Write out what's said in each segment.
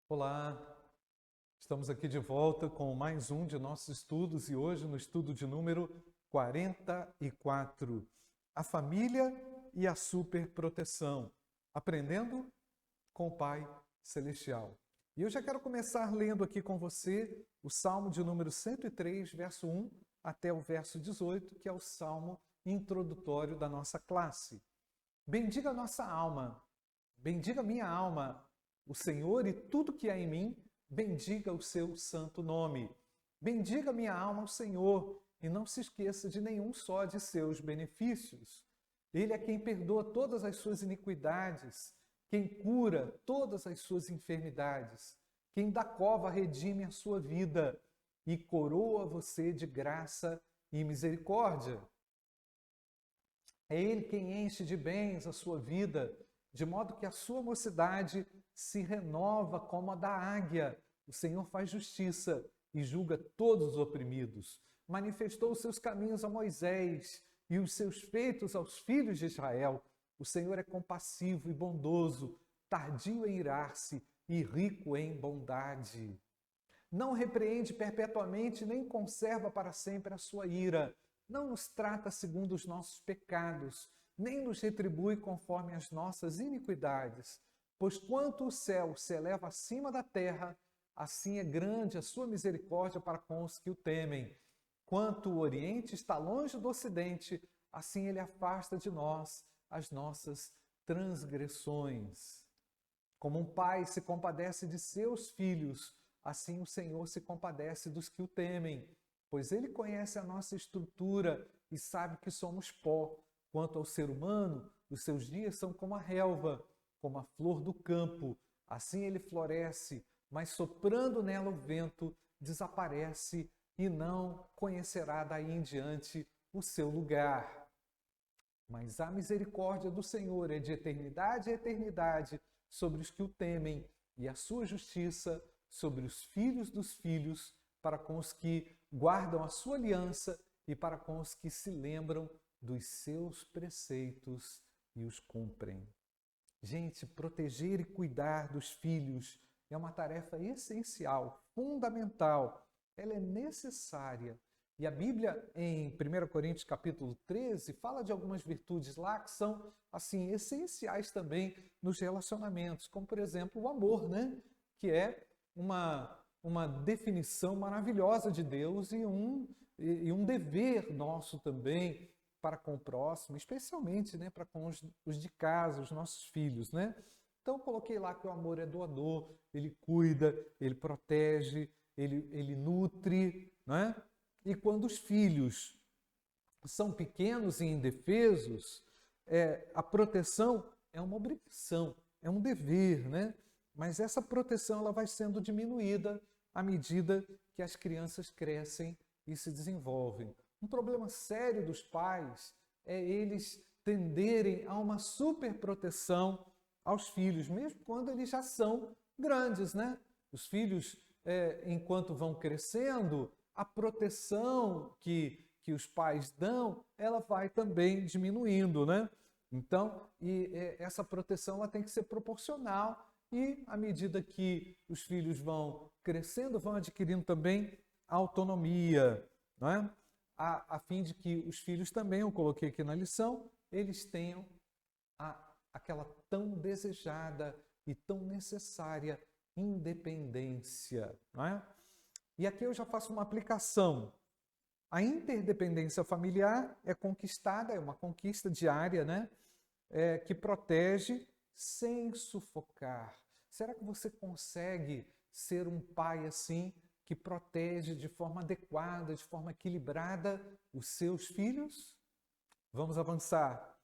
Olá, estamos aqui de volta com mais um de nossos estudos e hoje no estudo de número 44, a família e a superproteção, aprendendo com o Pai Celestial. E eu já quero começar lendo aqui com você o Salmo de número 103, verso 1 até o verso 18, que é o Salmo introdutório da nossa classe. Bendiga a nossa alma, bendiga minha alma, o Senhor e tudo que há em mim, bendiga o seu santo nome. Bendiga minha alma ao Senhor e não se esqueça de nenhum só de seus benefícios. Ele é quem perdoa todas as suas iniquidades, quem cura todas as suas enfermidades, quem da cova redime a sua vida e coroa você de graça e misericórdia. É Ele quem enche de bens a sua vida, de modo que a sua mocidade se renova como a da águia. O Senhor faz justiça e julga todos os oprimidos. Manifestou os seus caminhos a Moisés e os seus feitos aos filhos de Israel. O Senhor é compassivo e bondoso, tardio em irar-se e rico em bondade. Não repreende perpetuamente, nem conserva para sempre a sua ira. Não nos trata segundo os nossos pecados, nem nos retribui conforme as nossas iniquidades. Pois quanto o céu se eleva acima da terra, assim é grande a sua misericórdia para com os que o temem. Quanto o Oriente está longe do Ocidente, assim ele afasta de nós as nossas transgressões. Como um pai se compadece de seus filhos, assim o Senhor se compadece dos que o temem, pois ele conhece a nossa estrutura e sabe que somos pó. Quanto ao ser humano, os seus dias são como a relva, como a flor do campo. Assim ele floresce, mas soprando nela o vento, desaparece e não conhecerá daí em diante o seu lugar. Mas a misericórdia do Senhor é de eternidade a eternidade sobre os que o temem, e a sua justiça sobre os filhos dos filhos, para com os que guardam a sua aliança e para com os que se lembram dos seus preceitos e os cumprem. Gente, proteger e cuidar dos filhos é uma tarefa essencial, fundamental. Ela é necessária. E a Bíblia, em 1 Coríntios capítulo 13, fala de algumas virtudes lá que são, assim, essenciais também nos relacionamentos, como, por exemplo, o amor, né? Que é uma definição maravilhosa de Deus e um dever nosso também para com o próximo, especialmente, né, para com os de casa, os nossos filhos, né? Então, eu coloquei lá que o amor é doador, ele cuida, ele protege, ele nutre, né? E quando os filhos são pequenos e indefesos, a proteção é uma obrigação, é um dever, né? Mas essa proteção ela vai sendo diminuída à medida que as crianças crescem e se desenvolvem. Um problema sério dos pais é eles tenderem a uma superproteção aos filhos, mesmo quando eles já são grandes, né? Os filhos, enquanto vão crescendo, a proteção que os pais dão, ela vai também diminuindo, né? Então, essa proteção ela tem que ser proporcional e, à medida que os filhos vão crescendo, vão adquirindo também autonomia, não é? A fim de que os filhos também, eu coloquei aqui na lição, eles tenham aquela tão desejada e tão necessária independência, não é? E aqui eu já faço uma aplicação. A interdependência familiar é conquistada, é uma conquista diária, né? Que protege sem sufocar. Será que você consegue ser um pai assim, que protege de forma adequada, de forma equilibrada os seus filhos? Vamos avançar.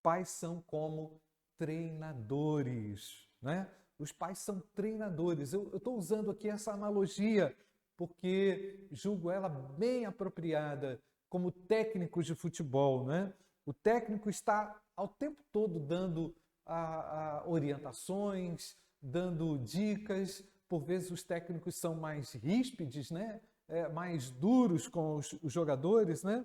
Pais são como treinadores, né? Os pais são treinadores. Eu estou usando aqui essa analogia porque julgo ela bem apropriada como técnicos de futebol, né? O técnico está ao tempo todo dando orientações, dando dicas. Por vezes os técnicos são mais ríspidos, né? Mais duros com os jogadores, né?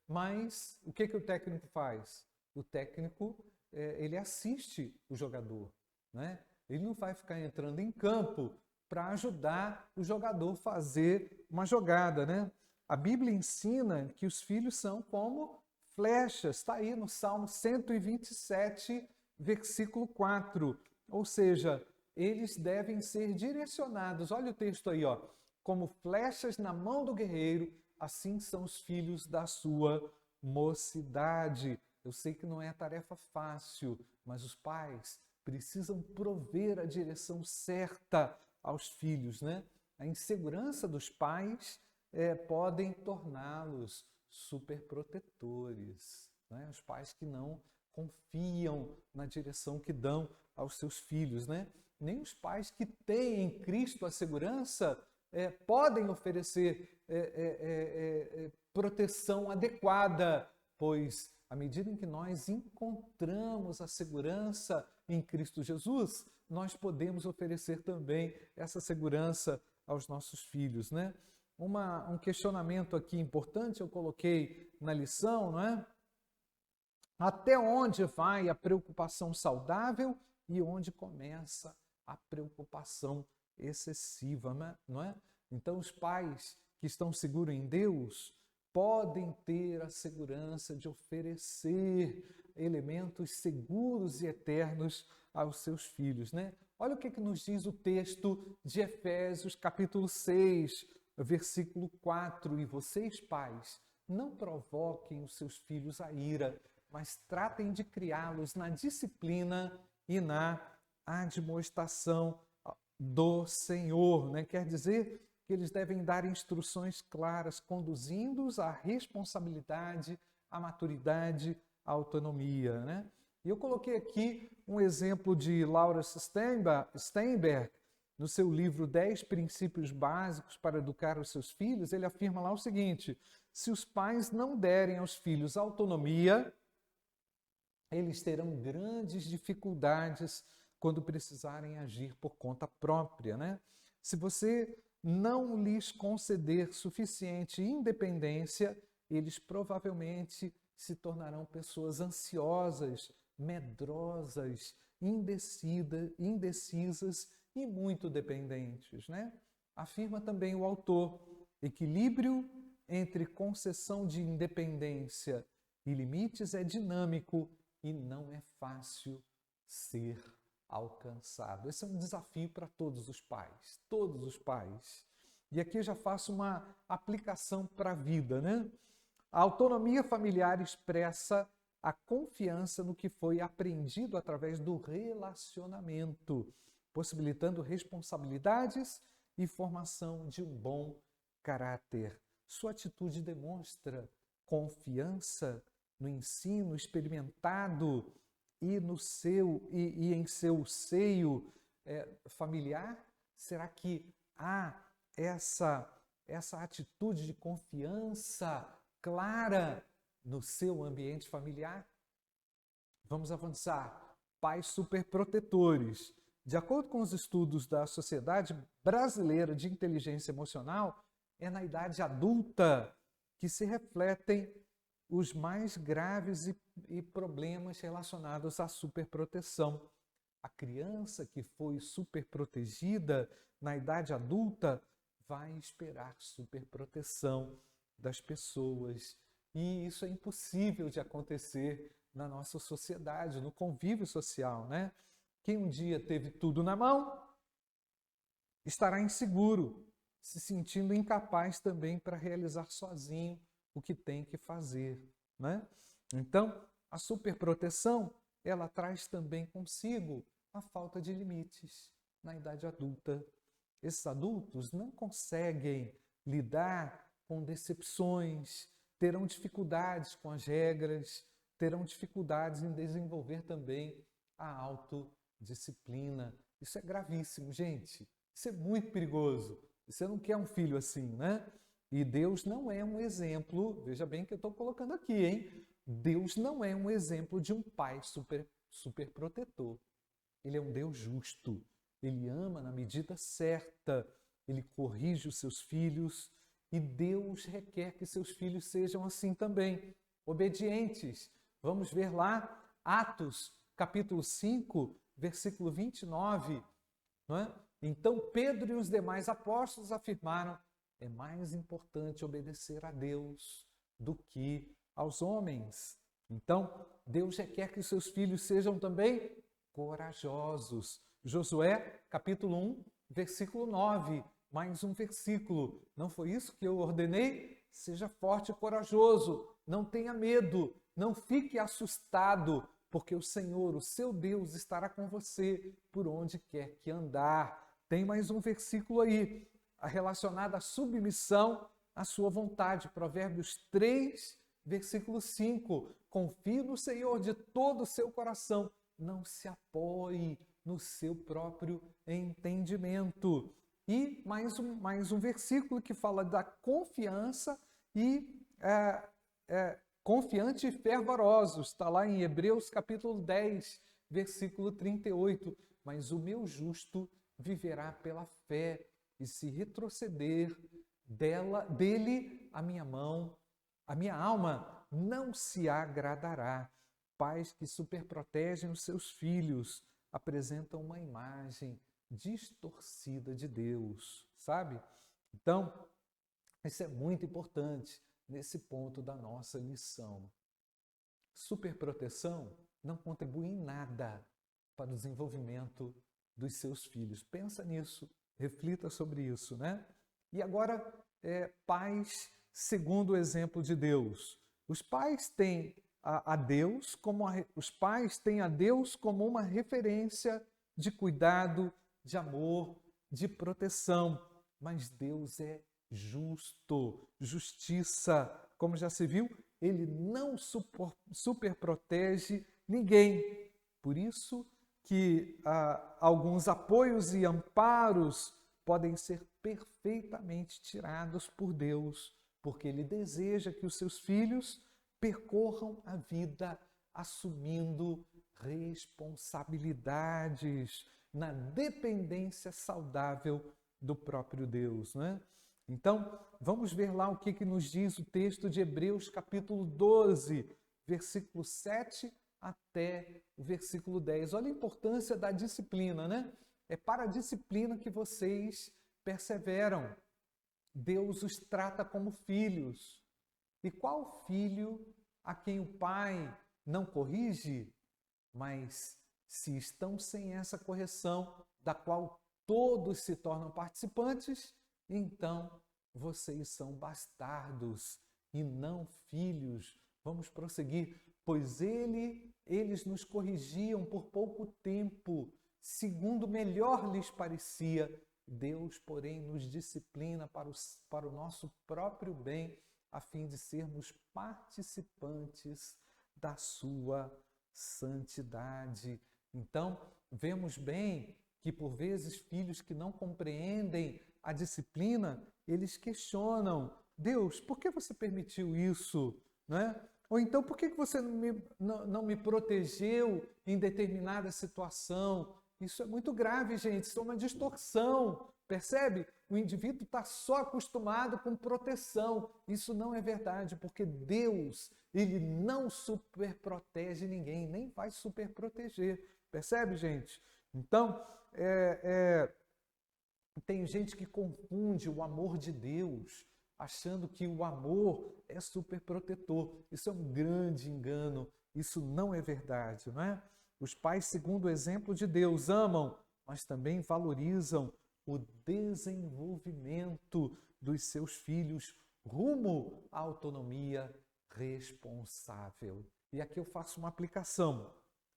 Mas o que o técnico faz? O técnico ele assiste o jogador, né? Ele não vai ficar entrando em campo para ajudar o jogador a fazer uma jogada, né? A Bíblia ensina que os filhos são como flechas, está aí no Salmo 127, versículo 4. Ou seja, eles devem ser direcionados. Olha o texto aí, ó. Como flechas na mão do guerreiro, assim são os filhos da sua mocidade. Eu sei que não é tarefa fácil, mas os pais precisam prover a direção certa aos filhos, né? A insegurança dos pais podem torná-los superprotetores, né? Os pais que não confiam na direção que dão aos seus filhos, né? Nem os pais que têm em Cristo a segurança podem oferecer proteção adequada, pois à medida em que nós encontramos a segurança em Cristo Jesus, nós podemos oferecer também essa segurança aos nossos filhos, né? Um questionamento aqui importante eu coloquei na lição, não é? Até onde vai a preocupação saudável e onde começa a preocupação excessiva, não é? Então, os pais que estão seguros em Deus podem ter a segurança de oferecer elementos seguros e eternos aos seus filhos, né? Olha o que nos diz o texto de Efésios, capítulo 6, versículo 4. E vocês, pais, não provoquem os seus filhos à ira, mas tratem de criá-los na disciplina e na admoestação do Senhor, né? Quer dizer que eles devem dar instruções claras, conduzindo-os à responsabilidade, à maturidade, à autonomia, né? E eu coloquei aqui um exemplo de Laura Steinberg, no seu livro 10 Princípios Básicos para Educar os Seus Filhos. Ele afirma lá o seguinte: se os pais não derem aos filhos autonomia, eles terão grandes dificuldades quando precisarem agir por conta própria, né? Se você não lhes conceder suficiente independência, eles provavelmente se tornarão pessoas ansiosas, medrosas, indecisas e muito dependentes, né? Afirma também o autor: equilíbrio entre concessão de independência e limites é dinâmico e não é fácil ser alcançado. Esse é um desafio para todos os pais, todos os pais. E aqui eu já faço uma aplicação para a vida, né? A autonomia familiar expressa a confiança no que foi aprendido através do relacionamento, possibilitando responsabilidades e formação de um bom caráter. Sua atitude demonstra confiança no ensino experimentado e em seu seio familiar? Será que há essa atitude de confiança clara no seu ambiente familiar? Vamos avançar. Pais superprotetores. De acordo com os estudos da Sociedade Brasileira de Inteligência Emocional, é na idade adulta que se refletem os mais graves e problemas relacionados à superproteção. A criança que foi superprotegida na idade adulta vai esperar superproteção das pessoas. E isso é impossível de acontecer na nossa sociedade, no convívio social, né? Quem um dia teve tudo na mão estará inseguro, se sentindo incapaz também para realizar sozinho o que tem que fazer, né? Então, a superproteção, ela traz também consigo a falta de limites na idade adulta. Esses adultos não conseguem lidar com decepções, terão dificuldades com as regras, terão dificuldades em desenvolver também a autodisciplina. Isso é gravíssimo, gente. Isso é muito perigoso. Você não quer um filho assim, né? E Deus não é um exemplo, veja bem que eu estou colocando aqui, hein? Deus não é um exemplo de um pai super protetor. Ele é um Deus justo. Ele ama na medida certa. Ele corrige os seus filhos. E Deus requer que seus filhos sejam assim também, obedientes. Vamos ver lá, Atos, capítulo 5, versículo 29, não é? Então Pedro e os demais apóstolos afirmaram: é mais importante obedecer a Deus do que aos homens. Então, Deus já quer que os seus filhos sejam também corajosos. Josué, capítulo 1, versículo 9, mais um versículo. Não foi isso que eu ordenei? Seja forte e corajoso, não tenha medo, não fique assustado, porque o Senhor, o seu Deus, estará com você por onde quer que andar. Tem mais um versículo aí, relacionado à submissão à sua vontade. Provérbios 3, versículo 5. Confie no Senhor de todo o seu coração, não se apoie no seu próprio entendimento. E mais um versículo que fala da confiança e confiante e fervorosos. Está lá em Hebreus capítulo 10, versículo 38. Mas o meu justo viverá pela fé, e se retroceder dele a minha alma não se agradará. Pais que superprotegem os seus filhos apresentam uma imagem distorcida de Deus, sabe? Então, isso é muito importante nesse ponto da nossa lição. Superproteção não contribui em nada para o desenvolvimento dos seus filhos. Pensa nisso, reflita sobre isso, né? E agora, pais segundo o exemplo de Deus. Os pais têm os pais têm a Deus como uma referência de cuidado, de amor, de proteção. Mas Deus é justo, justiça. Como já se viu, ele não superprotege ninguém. Por isso que alguns apoios e amparos podem ser perfeitamente tirados por Deus, porque ele deseja que os seus filhos percorram a vida assumindo responsabilidades na dependência saudável do próprio Deus, né? Então, vamos ver lá o que nos diz o texto de Hebreus, capítulo 12, versículo 7 até o versículo 10. Olha a importância da disciplina, né? É para a disciplina que vocês perseveram. Deus os trata como filhos. E qual filho a quem o pai não corrige? Mas se estão sem essa correção, da qual todos se tornam participantes, então vocês são bastardos e não filhos. Vamos prosseguir. Pois eles nos corrigiam por pouco tempo, segundo melhor lhes parecia. Deus, porém, nos disciplina para o nosso próprio bem, a fim de sermos participantes da sua santidade. Então, vemos bem que, por vezes, filhos que não compreendem a disciplina, eles questionam: Deus, por que você permitiu isso? Né? Ou então, por que você não me protegeu em determinada situação? Isso é muito grave, gente. Isso é uma distorção. Percebe? O indivíduo está só acostumado com proteção. Isso não é verdade, porque Deus, ele não superprotege ninguém, nem vai superproteger. Percebe, gente? Então, tem gente que confunde o amor de Deus, achando que o amor é superprotetor. Isso é um grande engano. Isso não é verdade, não é? Os pais, segundo o exemplo de Deus, amam, mas também valorizam o desenvolvimento dos seus filhos rumo à autonomia responsável. E aqui eu faço uma aplicação.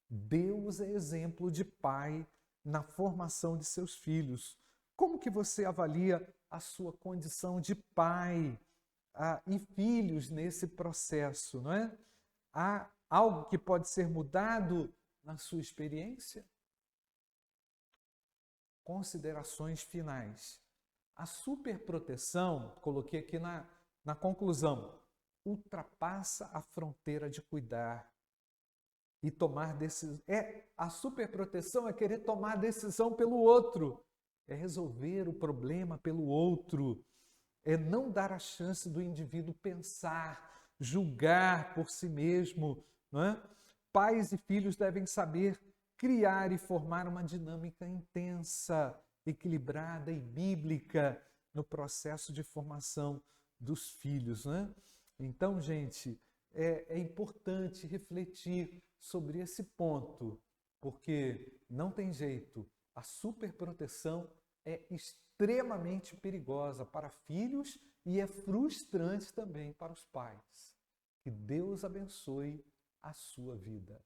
Deus é exemplo de pai na formação de seus filhos. Como que você avalia a sua condição de pai e filhos nesse processo, não é? Há algo que pode ser mudado na sua experiência? Considerações finais. A superproteção, coloquei aqui na conclusão, ultrapassa a fronteira de cuidar e tomar decisão. A superproteção é querer tomar decisão pelo outro, é resolver o problema pelo outro, é não dar a chance do indivíduo pensar, julgar por si mesmo, não é? Pais e filhos devem saber criar e formar uma dinâmica intensa, equilibrada e bíblica no processo de formação dos filhos, né? Então, gente, é importante refletir sobre esse ponto, porque não tem jeito, a superproteção é extremamente perigosa para filhos e é frustrante também para os pais. Que Deus abençoe a sua vida.